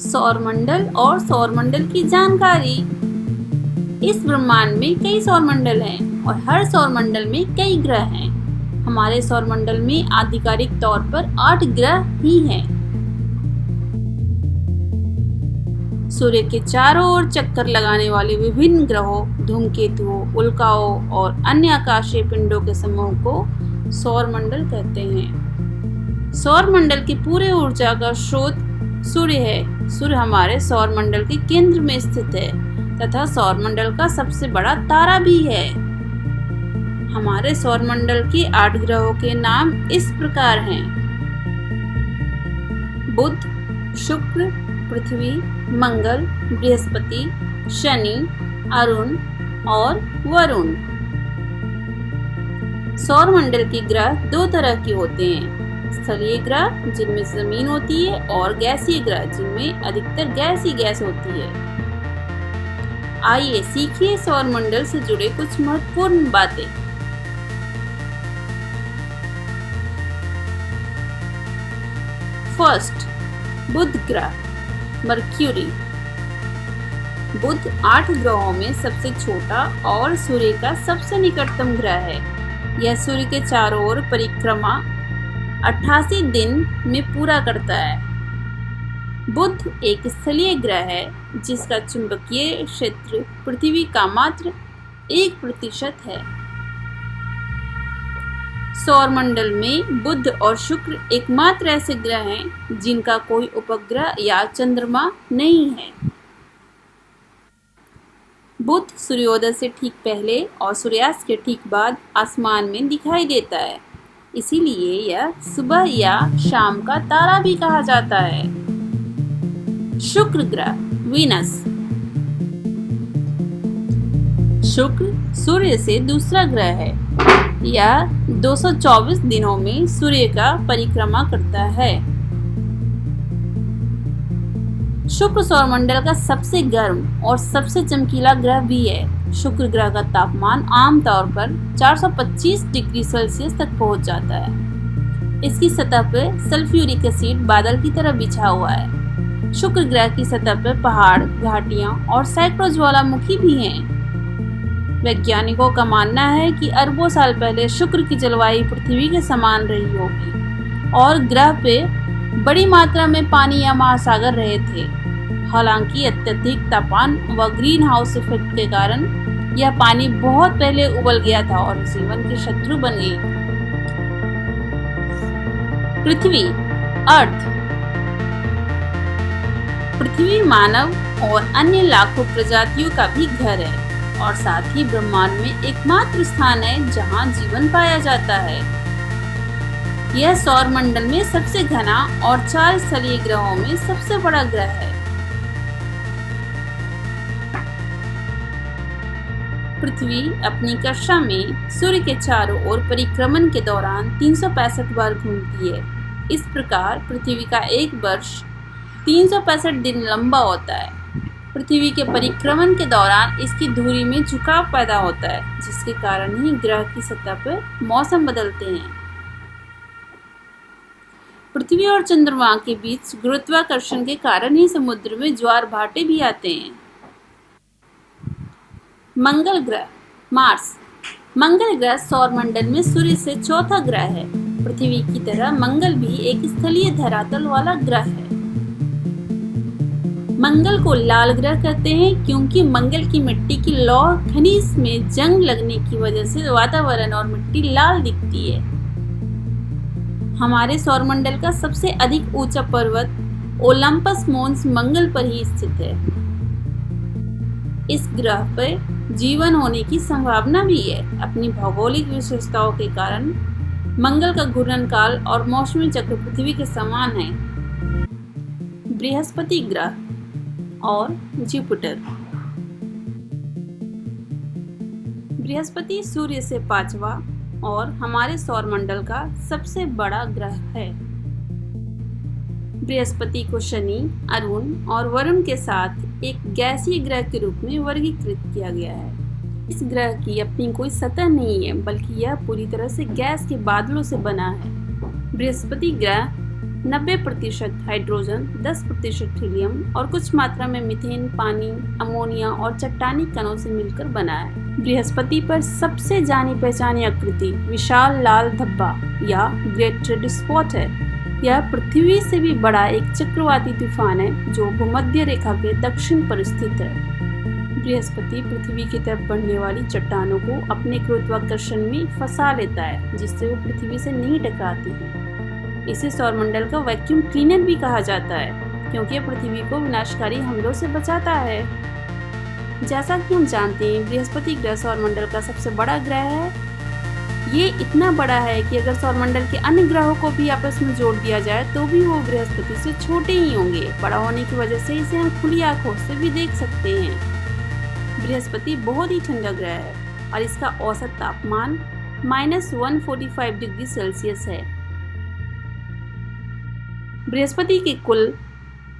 सौरमंडल और सौरमंडल की जानकारी। इस ब्रह्मांड में कई सौरमंडल हैं और हर सौरमंडल में कई ग्रह हैं। हमारे सौरमंडल में आधिकारिक तौर पर 8 ग्रह ही हैं। सूर्य के चारों ओर चक्कर लगाने वाले विभिन्न ग्रहों, धूमकेतुओं, उल्काओं और अन्य आकाशीय पिंडों के समूह को सौरमंडल कहते हैं। सौरमंडल की पूरे ऊर्जा का स्रोत सूर्य है। सूर्य हमारे सौरमंडल के केंद्र में स्थित है तथा सौरमंडल का सबसे बड़ा तारा भी है। हमारे सौरमंडल के 8 ग्रहों के नाम इस प्रकार हैं: बुध, शुक्र, पृथ्वी, मंगल, बृहस्पति, शनि, अरुण और वरुण। सौरमंडल के ग्रह 2 तरह के होते हैं: स्थलीय ग्रह जिनमें जमीन होती है और गैसीय ग्रह जिनमें अधिकतर गैस ही गैस होती है। आइए सीखिए सौरमंडल से जुड़े कुछ महत्वपूर्ण बातें। फर्स्ट, बुध ग्रह, मर्क्यूरी। बुध 8 ग्रहों में सबसे छोटा और सूर्य का सबसे निकटतम ग्रह है। यह सूर्य के चारों ओर परिक्रमा 88 दिन में पूरा करता है। बुध एक स्थलीय ग्रह है जिसका चुंबकीय क्षेत्र पृथ्वी का मात्र 1% है। सौरमंडल में बुध और शुक्र एकमात्र ऐसे ग्रह हैं जिनका कोई उपग्रह या चंद्रमा नहीं है। बुध सूर्योदय से ठीक पहले और सूर्यास्त के ठीक बाद आसमान में दिखाई देता है, इसीलिए यह सुबह या शाम का तारा भी कहा जाता है। शुक्र ग्रह, वीनस। शुक्र सूर्य से दूसरा ग्रह है। यह 224 दिनों में सूर्य का परिक्रमा करता है। शुक्र सौरमंडल का सबसे गर्म और सबसे चमकीला ग्रह भी है। शुक्र ग्रह का तापमान आमतौर पर 425 डिग्री सेल्सियस तक पहुंच जाता है। इसकी सतह पर सल्फ्यूरिक एसिड बादल की तरह बिछा हुआ है। शुक्र ग्रह की सतह पर पहाड़, घाटियां और सैकड़ों ज्वालामुखी भी हैं। वैज्ञानिकों का मानना है कि अरबों साल पहले शुक्र की जलवायु पृथ्वी के समान रही होगी और ग्रह पे बड़ी मात्रा में पानी या महासागर रहे थे। हालांकि अत्यधिक तापमान व ग्रीन हाउस इफेक्ट के कारण यह पानी बहुत पहले उबल गया था और जीवन के शत्रु बन गई। पृथ्वी, अर्थ। पृथ्वी मानव और अन्य लाखों प्रजातियों का भी घर है और साथ ही ब्रह्मांड में एकमात्र स्थान है जहां जीवन पाया जाता है। यह सौरमंडल में सबसे घना और 4 स्थलीय ग्रहों में सबसे बड़ा ग्रह है। पृथ्वी अपनी कक्षा में सूर्य के चारों ओर परिक्रमण के दौरान 365 बार घूमती है। इस प्रकार पृथ्वी का एक वर्ष 365 दिन लंबा होता है। पृथ्वी के परिक्रमण के दौरान इसकी धुरी में झुकाव पैदा होता है, जिसके कारण ही ग्रह की सतह पर मौसम बदलते हैं। पृथ्वी और चंद्रमा के बीच गुरुत्वाकर्षण के कारण ही समुद्र में ज्वार भाटे भी आते हैं। मंगल ग्रह, मार्स। मंगल ग्रह सौरमंडल में सूर्य से चौथा ग्रह है। पृथ्वी की तरह मंगल भी एक स्थलीय धरातल वाला ग्रह है। मंगल को लाल ग्रह कहते हैं क्योंकि मंगल की मिट्टी की लौह खनिज में जंग लगने की वजह से वातावरण और मिट्टी लाल दिखती है। हमारे सौरमंडल का सबसे अधिक ऊंचा पर्वत ओलंपस मोन्स मंगल पर ही स्थित है। इस ग्रह पर जीवन होने की संभावना भी है। अपनी भौगोलिक विशेषताओं के कारण मंगल का घूर्णन काल और मौसमी चक्र पृथ्वी के समान है। बृहस्पति ग्रह और जुपिटर। बृहस्पति सूर्य से 5वां और हमारे सौरमंडल का सबसे बड़ा ग्रह है। बृहस्पति को शनि, अरुण और वरुण के साथ एक गैसीय ग्रह के रूप में वर्गीकृत किया गया है। इस ग्रह की अपनी कोई सतह नहीं है, बल्कि यह पूरी तरह से गैस के बादलों से बना है। बृहस्पति ग्रह 90% हाइड्रोजन, 10% हीलियम और कुछ मात्रा में मीथेन, पानी, अमोनिया और चट्टानी कणों से मिलकर बना है। बृहस्पति पर सबसे जानी पहचानी आकृति विशाल लाल धब्बा या ग्रेट रेड स्पॉट है। यह पृथ्वी से भी बड़ा एक चक्रवाती तूफान है जो भूमध्य रेखा के दक्षिण पर स्थित है। बृहस्पति पृथ्वी की तरफ बढ़ने वाली चट्टानों को अपने गुरुत्वाकर्षण में फंसा लेता है, जिससे वो पृथ्वी से नहीं टकराती हैं। इसे सौरमंडल का वैक्यूम क्लीनर भी कहा जाता है, क्योंकि यह पृथ्वी को विनाशकारी हमलों से बचाता है। जैसा कि हम जानते हैं, बृहस्पति ग्रह सौरमंडल का सबसे बड़ा ग्रह है। ये इतना बड़ा है कि अगर सौरमंडल के अन्य ग्रहों को भी आपस में जोड़ दिया जाए तो भी वो बृहस्पति से छोटे ही होंगे। बड़ा होने की वजह से इसे हम खुली आंखों से भी देख सकते हैं। बृहस्पति बहुत ही ठंडा ग्रह है और इसका औसत तापमान -145 डिग्री सेल्सियस है। बृहस्पति के कुल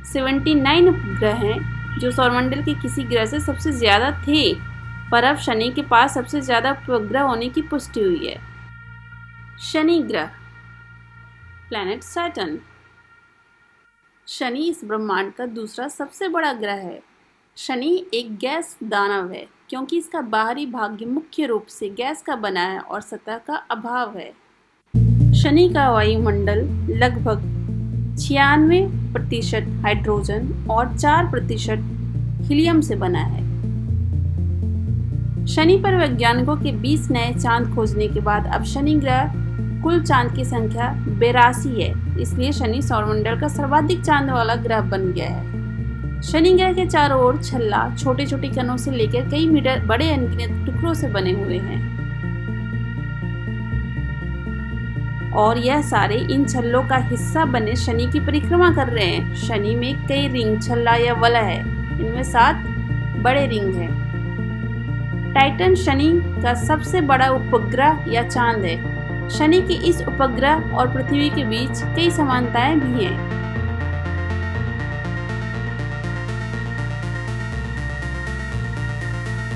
79 उपग्रह हैं, जो सौरमंडल के किसी ग्रह से सबसे ज्यादा थे, पर अब शनि के पास सबसे ज्यादा उपग्रह होने की पुष्टि हुई है। शनि ग्रह, प्लैनेट सैटर्न। शनि इस ब्रह्मांड का दूसरा सबसे बड़ा ग्रह है। शनि एक गैस दानव है, क्योंकि इसका बाहरी भाग मुख्य रूप से गैस का बना है और सतह का अभाव है। शनि का वायुमंडल लगभग 96% हाइड्रोजन और 4% हीलियम से बना है। शनि पर वैज्ञानिकों के 20 नए चांद खोजने के बाद अब शनि ग्रह कुल चांद की संख्या 82 है। इसलिए शनि सौरमंडल का सर्वाधिक चांद वाला ग्रह बन गया है। शनि ग्रह के चारों ओर छल्ला छोटे छोटे कणों से लेकर कई मीटर बड़े अनगिनत टुकड़ों से बने हुए हैं, और यह सारे इन छल्लों का हिस्सा बने शनि की परिक्रमा कर रहे हैं। शनि में कई रिंग, छल्ला या वलय है। इनमें 7 बड़े रिंग हैं। टाइटन शनि का सबसे बड़ा उपग्रह या चांद है। शनि के इस उपग्रह और पृथ्वी के बीच कई समानताएं भी हैं।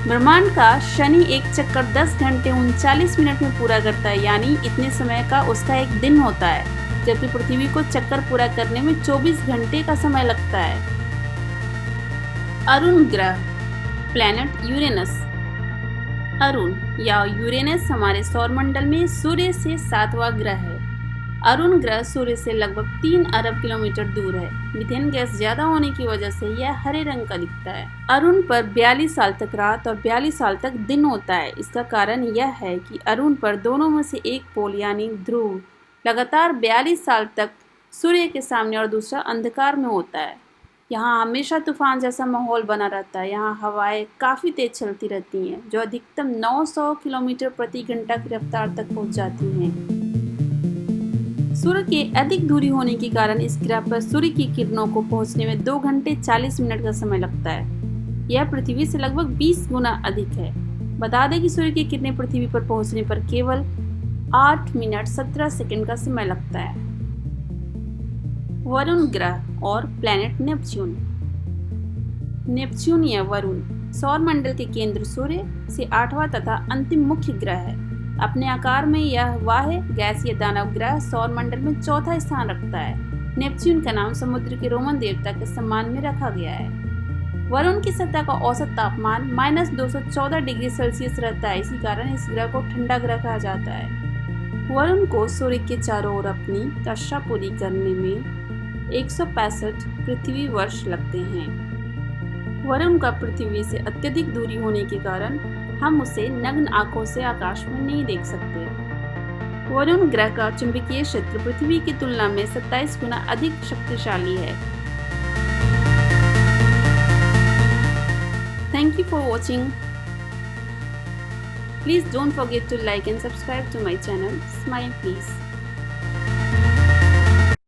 ब्रह्मांड का शनि एक चक्कर 10 घंटे 39 मिनट में पूरा करता है, यानी इतने समय का उसका एक दिन होता है, जबकि पृथ्वी को चक्कर पूरा करने में 24 घंटे का समय लगता है। अरुण ग्रह, प्लैनेट यूरेनस। अरुण या यूरेनस हमारे सौरमंडल में सूर्य से 7वां ग्रह है। अरुण ग्रह सूर्य से लगभग 3 अरब किलोमीटर दूर है। मीथेन गैस ज्यादा होने की वजह से यह हरे रंग का दिखता है। अरुण पर 42 साल तक रात और 42 साल तक दिन होता है। इसका कारण यह है कि अरुण पर दोनों में से एक पोल यानी ध्रुव लगातार 42 साल तक सूर्य के सामने और दूसरा अंधकार में होता है। यहाँ हमेशा तूफान जैसा माहौल बना रहता है। यहाँ हवाएं काफ़ी तेज चलती रहती हैं, जो अधिकतम 900 किलोमीटर प्रति घंटा की रफ्तार तक पहुँच जाती हैं। सूर्य के अधिक दूरी होने के कारण इस ग्रह पर सूर्य की किरणों को पहुंचने में 2 घंटे 40 मिनट का समय लगता है। यह पृथ्वी से लगभग 20 गुना अधिक है। बता दें कि सूर्य की किरणें पृथ्वी पर पहुंचने पर केवल 8 मिनट 17 सेकंड का समय लगता है। वरुण ग्रह और प्लैनेट नेपच्यून। नेपच्यून या वरुण सौरमंडल के केंद्र सूर्य से 8वां तथा अंतिम मुख्य ग्रह है। अपने आकार में यह वाह्य गैसीय दानव ग्रह सौरमंडल में 4था स्थान रखता है। नेपच्यून का नाम समुद्र के रोमन देवता के सम्मान में रखा गया है। वरुण की सतह का औसत तापमान -214 डिग्री सेल्सियस रहता है। इसी कारण इस ग्रह को ठंडा ग्रह कहा जाता है। वरुण को सूर्य के चारों ओर अपनी कक्षा पूरी करने में 165 पृथ्वी वर्ष लगते हैं। वरुण का पृथ्वी से अत्यधिक दूरी होने के कारण हम उसे नग्न आंखों से आकाश में नहीं देख सकते। वरुण ग्रह का चुंबकीय क्षेत्र पृथ्वी की तुलना में 27 गुना अधिक शक्तिशाली है। Thank you for watching. Please don't forget to like and subscribe to my channel. Smile please.